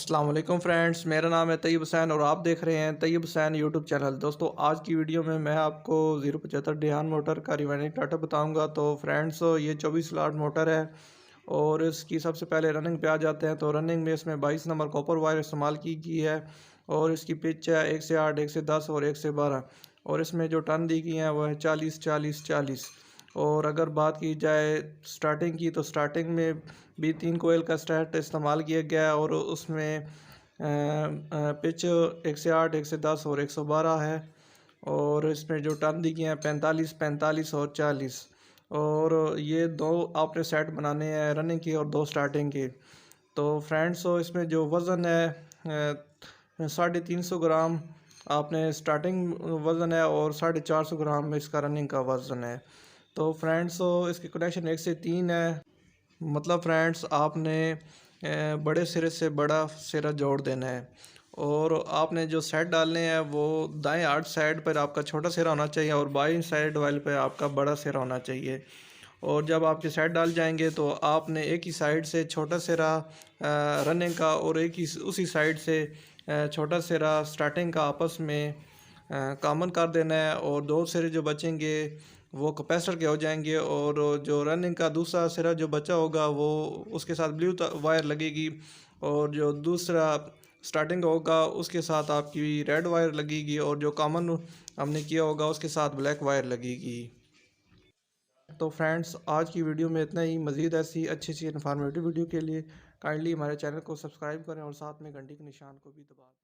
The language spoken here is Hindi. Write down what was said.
अस्सलाम वालेकुम फ्रेंड्स, मेरा नाम है तैयब हुसैन और आप देख रहे हैं तैयब हुसैन यूट्यूब चैनल। दोस्तों, आज की वीडियो में मैं आपको 075 डिहान मोटर का रिवाइंडिंग डाटा बताऊंगा। तो फ्रेंड्स, ये 24 स्लॉट मोटर है और इसकी सबसे पहले रनिंग पे आ जाते हैं। तो रनिंग में इसमें 22 नंबर कॉपर वायर इस्तेमाल की गई है और इसकी पिच है 1 से 8, 1 से 10 और 1 से 12। और इसमें जो टन दी गई हैं वो है 40 40 40। और अगर बात की जाए स्टार्टिंग की, तो स्टार्टिंग में भी 3 कोयल का स्टार्ट इस्तेमाल किया गया है और उसमें पिच 1 से 8, 1 से 10 और 112 है। और इसमें जो टन दी गई हैं 45 45 और 40। और ये दो आपने सेट बनाने हैं, रनिंग की और दो स्टार्टिंग की। तो फ्रेंड्स, इसमें जो वज़न है 350 ग्राम आपने स्टार्टिंग वज़न है और 450 ग्राम इसका रनिंग का वज़न है। तो फ्रेंड्स, इसकी कनेक्शन 1 से 3 है। मतलब फ्रेंड्स, आपने बड़े सिरे से बड़ा सिरा जोड़ देना है और आपने जो सेट डालने हैं वो दाएं आर्ट साइड पर आपका छोटा सिरा होना चाहिए और बाईं साइड वाले पे आपका बड़ा सिरा होना चाहिए। और जब आपके सेट डाल जाएंगे तो आपने एक ही साइड से छोटा सिरा रनिंग का और एक ही उसी साइड से छोटा सिरा स्टार्टिंग का आपस में कॉमन कर देना है। और दो सिरे जो बचेंगे वो कैपेसिटर के हो जाएंगे और जो रनिंग का दूसरा सिरा जो बचा होगा वो उसके साथ ब्लू वायर लगेगी और जो दूसरा स्टार्टिंग होगा उसके साथ आपकी रेड वायर लगेगी और जो कॉमन हमने किया होगा उसके साथ ब्लैक वायर लगेगी। तो फ्रेंड्स, आज की वीडियो में इतना ही। मज़ीद ऐसी अच्छी सी इन्फॉर्मेटिव वीडियो के लिए काइंडली हमारे चैनल को सब्सक्राइब करें और साथ में घंटी के निशान को भी दबा दें।